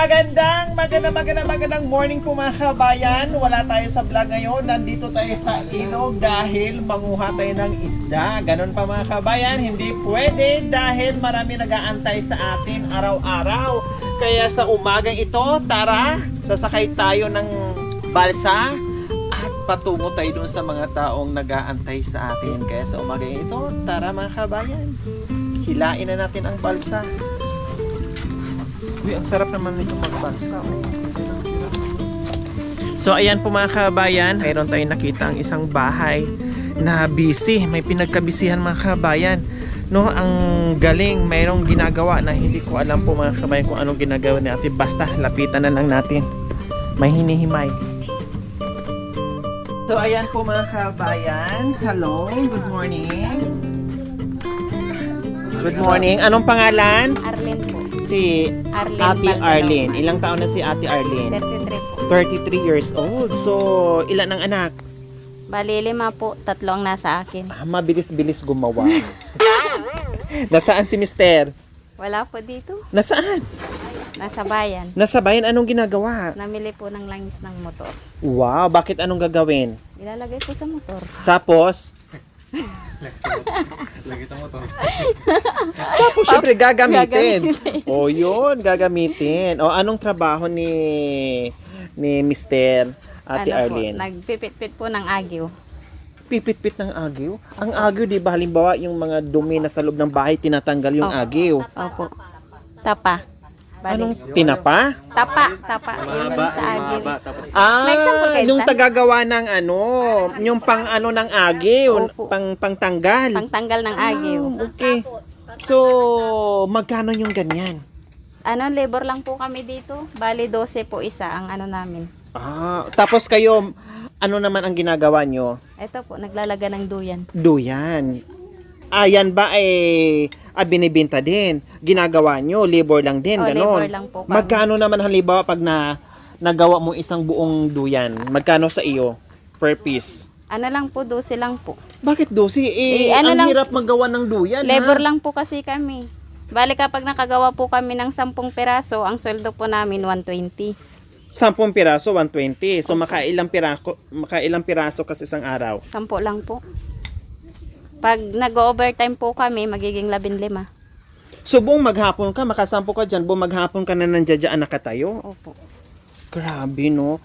Magandang morning po mga kabayan. Wala tayo sa vlog ngayon. Nandito tayo sa ilog dahil manguha tayo ng isda. Ganon pa mga kabayan, hindi pwede dahil marami nag-aantay sa atin araw-araw. Kaya sa umagang ito, tara, sasakay tayo ng balsa at patungo tayo dun sa mga taong nag-aantay sa atin. Kaya sa umagang ito, tara mga kabayan, hilain na natin ang balsa. Uy, ang sarap naman nito magbalsa. So ayan po mga kabayan, mayroon tayong nakita ang isang bahay na busy. May pinagkabisihan mga kabayan. No, ang galing, mayroong ginagawa na hindi ko alam po mga kabayan kung anong ginagawa ni ate. Basta lapitan na lang natin. May hinihimay. So ayan po mga kabayan. Hello, good morning. Good morning. Anong pangalan? Arlene po. Si Arlene Ate Baldalong. Arlene. Ilang taon na si Ate Arlene? 33 po. 33 years old. So, ilan ang anak? Bali, 5 po. 3 ang nasa akin. Mabilis-bilis gumawa. Nasaan si Mister? Wala po dito. Nasaan? Nasa bayan. Nasa bayan, anong ginagawa? Namili po ng langis ng motor. Wow, bakit anong gagawin? Ilalagay po sa motor. Tapos? Tapos syempre gagamitin. O yun, gagamitin. O anong trabaho ni Mister Ate Arlene? Po, nagpipit-pit po ng agyo. Pipit-pit ng agiw? Ang agiw, di ba, halimbawa yung mga dumi na sa loob ng bahay, tinatanggal yung agiw. Opo. Tapa. Bali. Anong tinapa? Tapa. Yun sa agyo. Ah, May example kayo, yung Tan? tagagawa ng ano, yung pang ano ng agiw, Opo. pangtanggal. Pangtanggal ng agyo. Okay. So, magkano yung ganyan? Labor lang po kami dito. Bali, 12 po isa ang ano namin. Ah, tapos kayo, ano naman ang ginagawa nyo? Ito po, naglalaga ng duyan. Duyan. Ayan ba binibenta din? Ginagawa nyo, labor lang din, Oh, ganon. labor lang po kami. Magkano naman halimbawa pag nagawa mo isang buong duyan? Magkano sa iyo per piece? Ano lang po, 12 lang po. Bakit 12? ano Ang lang- hirap maggawa ng duyan, Labor ha? lang po kasi kami. Bali kapag nakagawa po kami ng 10 peraso, ang sweldo po namin 120. 10 piraso, 120. So makailang piraso kasi isang araw? 10 lang po. Pag nag-overtime po kami, magiging 15. So buong maghapon ka, makasampo ka dyan, buong maghapon ka na nandiyan nakatayo? Opo. Grabe, no?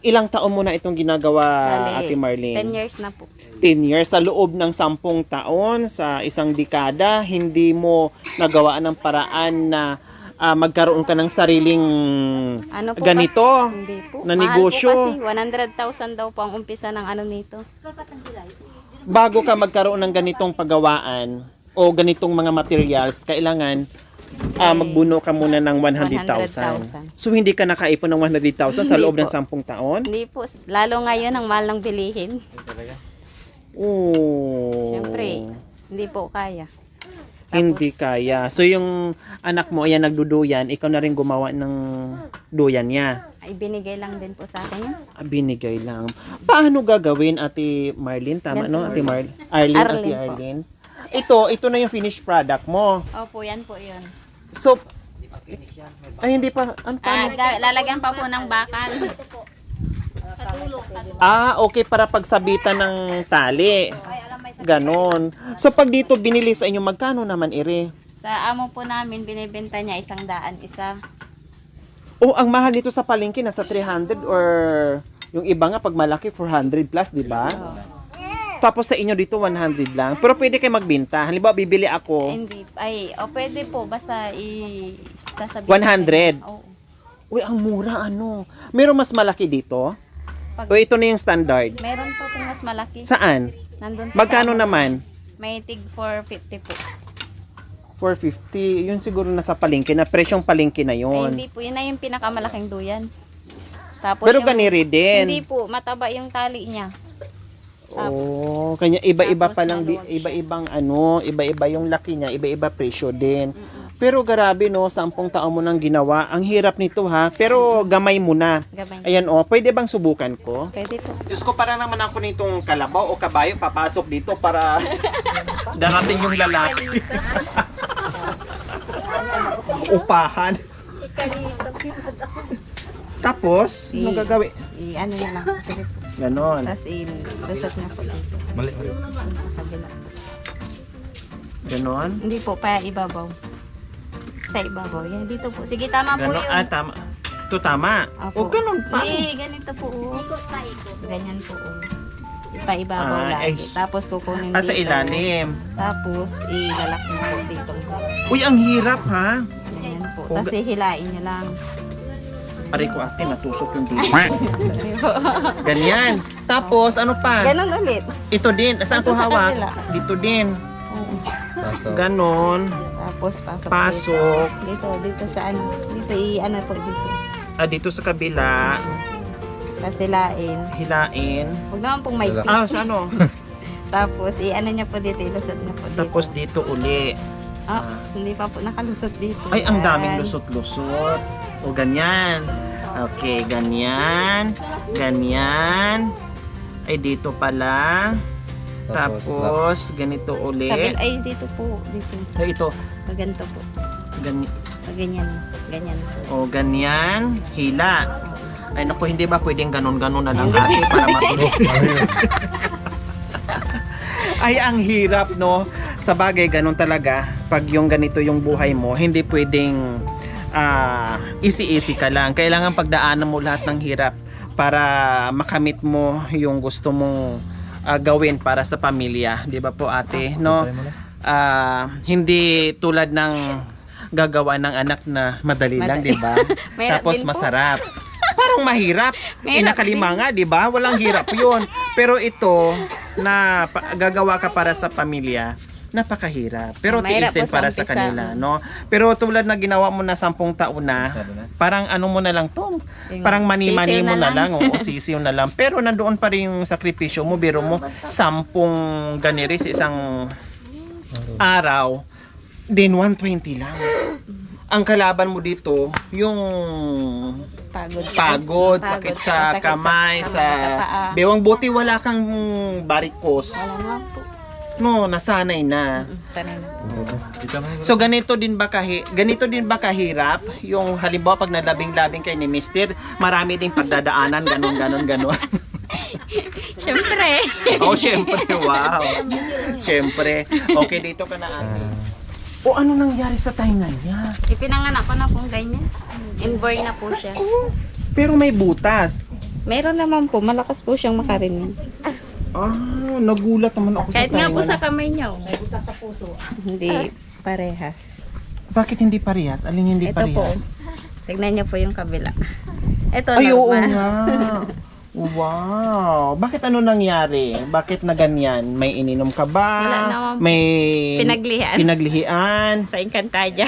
Ilang taon mo na itong ginagawa, Bali, Ate Marlene? 10 years na po. 10 years. Sa loob ng 10 taon, sa isang dekada, hindi mo nagawa ng paraan na magkaroon ka ng sariling Ano po ganito, Kasi, hindi po. na Mahal negosyo. po kasi, 100,000 daw po ang umpisa ng ano nito. Bago ka magkaroon ng ganitong paggawaan o ganitong mga materials, kailangan magbuno ka muna ng 100,000. 100,000. So hindi ka nakaipon ng 100,000 sa Hindi loob ng po. 10 taon? Hindi po. Lalo ngayon ang mahal ng bilihin. Oh. Siyempre, hindi po kaya. Hindi kaya. So yung anak mo, ayan nagduduyan, ikaw na rin gumawa ng duyan niya. Ay, binigay lang din po sa akin yun. Binigay lang. Paano gagawin, Ate Marlene? Tama, Ganito. no? Ate Arlene, Ate Arlene po. Arlene. Ito na yung finished product mo. Opo, yan po yun. So, ay hindi pa, ano paano? Lalagyan pa po ng bakal. Okay, para pagsabitan ng tali. Ganon. So, pag dito binili sa inyo, magkano naman ire? Sa amo po namin, binibenta niya 100 isa. Oh, ang mahal nito sa palengke, nasa 300 or yung iba nga pag malaki, 400 plus, di ba? Tapos sa inyo dito, 100 lang. Pero pwede kayo magbenta. Halimbawa, bibili ako, Hindi. Pwede po. Basta sasabihin. 100. Oo. Uy, ang mura, ano? Meron mas malaki dito? Pag- O ito na yung standard? Meron po kung mas malaki. Saan? Nandun po Magkano sa amo. naman? May tig 450 po. 450. Yun siguro nasa palengke na. Presyong palengke na Ay, yun. hindi po. Yun na yung pinakamalaking duyan. Tapos Pero yung, ganiri din. Hindi po. Mataba yung tali niya. Oh, kanya iba-iba Tapos pa lang, maluwag siya. iba-ibang ano, iba-iba yung laki niya, iba-iba presyo din. Pero grabe no, 10 taon mo nang ginawa. Ang hirap nito ha, pero gamay mo na. Gabay. Ayan oh, pwede bang subukan ko? Pwede po. Diyos ko, para naman ako nitong kalabaw o kabayo, papasok dito para darating yung lalaki. Upahan. Tapos, Si- anong gagawin? Ano niya lang. Sige po. Ganon. Tapos ilusot niya po dito. Mali. Sa kabila. Ganon. Hindi po, pa ibabaw. Sa ibabaw. Yan, dito po. Sige, tama po Ganon. yun. Ah, tama. Ito tama. O, Opo. ganon pa. Ganito po. Ikot pa, ikot. Ganyan po. Ipa-ibabaw Ah, lagi. ay, Tapos kukunin Ah, sa dito. ilalim. Tapos, ilalak mo po dito. Uy, ang hirap ha. Ganyan po. O, Tapos, hilain niyo lang. Aray ko ate, natusok yung dito. Ganyan. Tapos, ano pa? Ganon ulit. Ito din. Saan ko Ito sa hawak? kabila. Dito din. Oo. Pasok. Ganon. Tapos, pasok. Pasok. Dito sa ano. Dito, ano po dito. Ah, dito sa kabila. Tapos, hilain. Hilain. Huwag naman pong may Ah, sa ano? Tapos, ano niya po dito. Ilusot niya po dito. Tapos dito uli. Oops, hindi pa po nakalusot dito. Ay, ang daming Yan. lusot-lusot. O, ganyan. Okay, ganyan. Ganyan. Ay, dito pala. Tapos, ganito uli. Ay, dito po. Dito. Ay, ito. Pag ganito po. Ganyan. Pag ganyan. Ganyan po. O, ganyan. Hila. Ay, naku, hindi ba pwedeng ganon-ganon na lang ate para matulog? Ay, ang hirap, no? Sa bagay, ganon talaga. Pag yung ganito yung buhay mo, hindi pwedeng easy-easy ka lang. Kailangan pagdaanan mo lahat ng hirap para makamit mo yung gusto mong gawin para sa pamilya. Di ba po, ate? No? Hindi tulad ng gagawa ng anak na madali lang, di ba? Mahirap Tapos din po. masarap. Parang mahirap. Mahirap Inakalima nga, di ba? Walang hirap yun. Pero ito, na gagawa ka para sa pamilya, napakahirap. Pero Mahirap tiisin po sa para sa umpisa. kanila, no? Pero tulad na ginawa mo na 10 taon na, parang ano mo na lang to, Yung parang mani-mani sisiw mo na na lang, o sisiw na lang. Pero nandoon pa rin yung sakripisyo mo, biro mo, 10 ganiri sa isang araw, din 120 lang. Ang kalaban mo dito, yung pagod, sakit sa kamay, sa paa. bewang buti wala kang barikos. Wala nga po. No, nasanay na. Tanay na. Dito na. So ganito din ba kahirap yung halimbawa pag nalabing-labing kay ni Mister, marami ding pagdadaanan ganon. Siyempre. Oh, syempre, wow. Syempre. Okay, dito ka na ate. O ano nangyari sa tainga niya? Ipinanganak ko na pong ganyan. Inborn na po siya. Pero may butas. Meron naman po. Malakas po siyang makarinig. Ah, nagulat naman ako Kahit sa nga po tainga sa na. kamay niyo. May butas sa puso. Hindi parehas. Bakit hindi parehas? Alin hindi Ito po. parehas? Tignan niyo po yung kabila. Ito Ay, oo normal. nga. Wow. Bakit ano nangyari? Bakit na ganyan? May ininom ka ba? Wala naman. May Pinaglihan. pinaglihian? Sa Encantadia.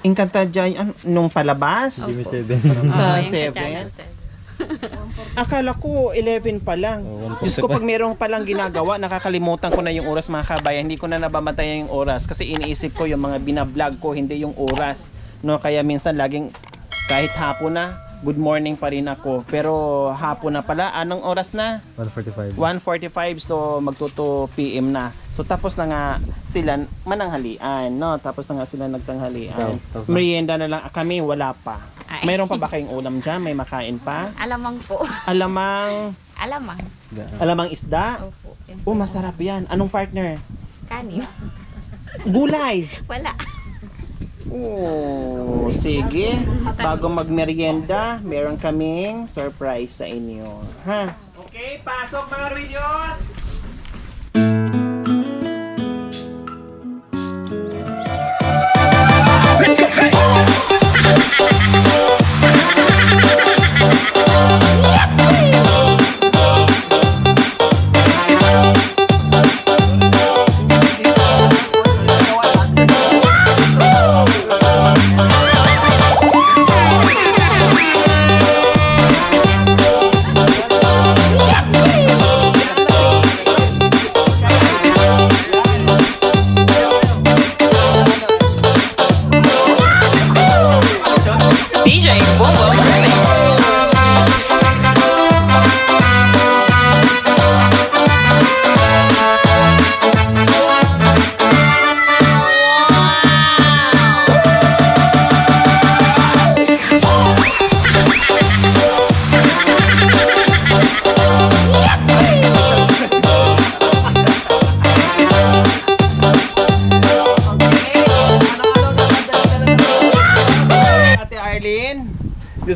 Encantadia nung palabas? Jimmy 7. Sa yung 7? Channel 7. Akala ko 11 pa lang. Oh, 1.5 Diyos ko, pag merong palang ginagawa, nakakalimutan ko na yung oras mga kabayan. Hindi ko na nababantayan yung oras kasi iniisip ko yung mga binablog ko, hindi yung oras. No, kaya minsan laging kahit hapon na, good morning pa rin ako. Pero hapon na pala, anong oras na? 145. 1:45, so magto 2 PM na. So tapos na nga sila mananghalian, no? Tapos na nga sila nagtanghalian. Tapos na. Merienda na lang kami, wala pa. Ay. Mayroon pa ba kayong ulam dyan? May makain pa? Alamang po. Alamang, Alamang. alamang isda? Opo. Yun Oh, po. masarap yan. Anong partner? Kanin. Gulay. Wala. Oh, sige. Bago magmerienda, meron kaming surprise sa inyo. Ha? Okay, pasok mga videos!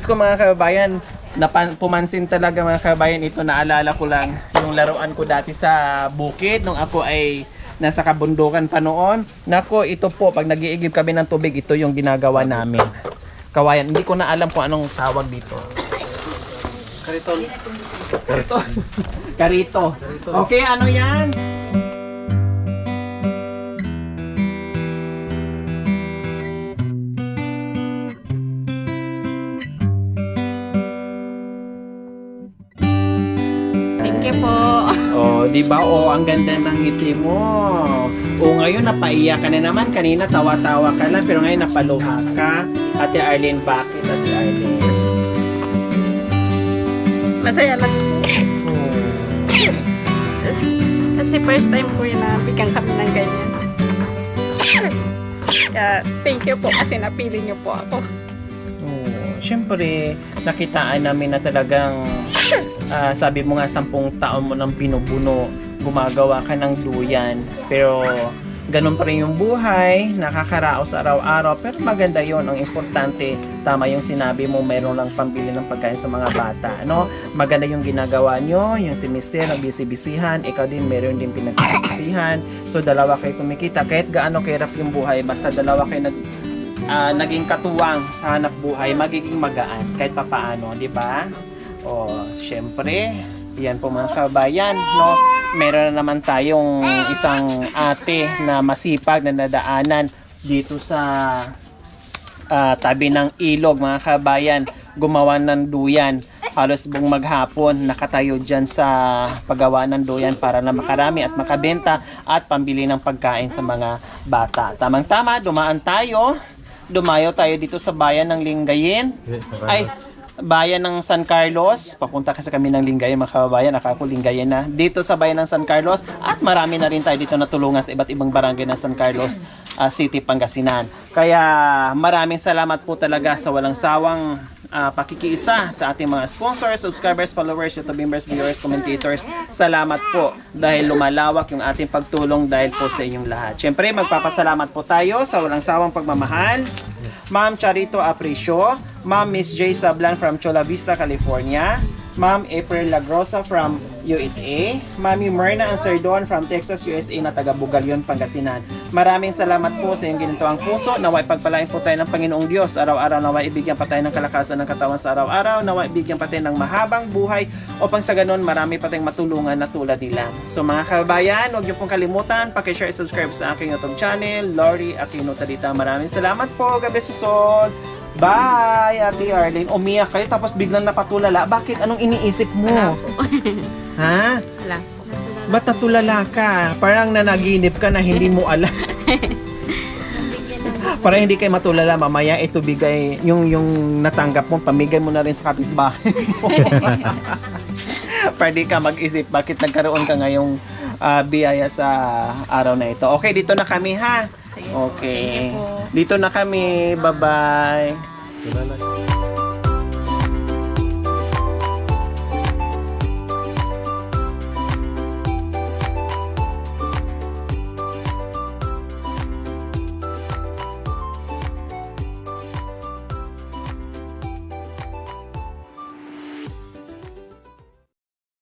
ko mga kababayan, pumansin talaga mga kababayan, ito naalala ko lang yung laruan ko dati sa bukid nung ako ay nasa kabundukan pa noon. Nako, ito po, pag nag-iigib kami ng tubig, ito yung ginagawa namin. Kawayan, hindi ko na alam kung anong tawag dito. Karito. Karito. Karito. Okay, ano yan? Thank you po. Oh, di ba? Oh, ang ganda ng ngiti mo. Oh, ngayon napaiyak ka na naman. Kanina tawa-tawa ka lang, pero ngayon napaluha ka. Ate Arlene, bakit Ate Arlene? Masaya lang. Oh. Kasi first time po yun na bigyan kami ng ganyan. Kaya thank you po kasi napili niyo po ako. Oh, syempre, nakitaan namin na talagang sabi mo nga 10 taon mo nang binubuno, gumagawa ka ng duyan, pero ganun pa rin yung buhay, nakakaraos araw-araw, pero maganda yon. Ang importante, tama yung sinabi mo, meron lang pambili ng pagkain sa mga bata, no? Maganda yung ginagawa nyo, yung si Mister nagbisi-bisihan, ikaw din meron din pinagbisihan, so dalawa kayo kumikita, kahit gaano kahirap yung buhay, basta dalawa kayo naging katuwang sa hanap buhay, magiging magaan kahit papaano, di ba? O, syempre, yan po mga kabayan, no? Meron na naman tayong isang ate na masipag na nadaanan dito sa tabi ng ilog, mga kabayan, gumawa ng duyan. Halos buong maghapon nakatayo dyan sa paggawa ng duyan para na makarami at makabenta at pambili ng pagkain sa mga bata. Tamang-tama, dumayo tayo dito sa bayan ng Lingayen. Ay, bayan ng San Carlos. Papunta kasi kami ng Lingayen, mga kababayan. Akala ko Lingayen na. Dito sa bayan ng San Carlos. At marami na rin tayo dito natulungan sa iba't ibang barangay ng San Carlos City, Pangasinan. Kaya maraming salamat po talaga sa walang sawang pakikiisa sa ating mga sponsors, subscribers, followers, YouTube members, viewers, commentators. Salamat po dahil lumalawak yung ating pagtulong dahil po sa inyong lahat. Siyempre, magpapasalamat po tayo sa walang sawang pagmamahal. Ma'am Charito Aprecio, Ma'am Miss J. Sablan from Chula Vista, California, Ma'am April Lagrosa from USA, Ma'am Myrna Anserdon from Texas, USA na taga Bugalyon, Pangasinan. Maraming salamat po sa iyong ginitawang puso. Naway pagpalain po tayo ng Panginoong Diyos. Araw-araw naway ibigyan pa tayo ng kalakasan ng katawan sa araw-araw. Naway ibigyan pa tayo ng mahabang buhay upang sa ganun marami pa tayong matulungan na tulad nila. So mga kabayan, huwag niyo pong kalimutan, pakishare, subscribe sa aking YouTube channel, Lori Aquino Talita. Maraming salamat po. God bless you all. Bye, Ate Arlene. Umiyak kayo tapos biglang napatulala. Bakit? Anong iniisip mo? Wala po. Ha? Wala. Ba't natulala ka? Parang nanaginip ka na hindi mo alam. Para hindi kayo matulala, mamaya ito bigay, yung natanggap mo, pamigay mo na rin sa kapitbahay mo. Para di ka mag-isip bakit nagkaroon ka ngayong biyaya sa araw na ito. Okay, dito na kami ha. Sige. Okay. Thank you po. Dito na kami. Bye-bye.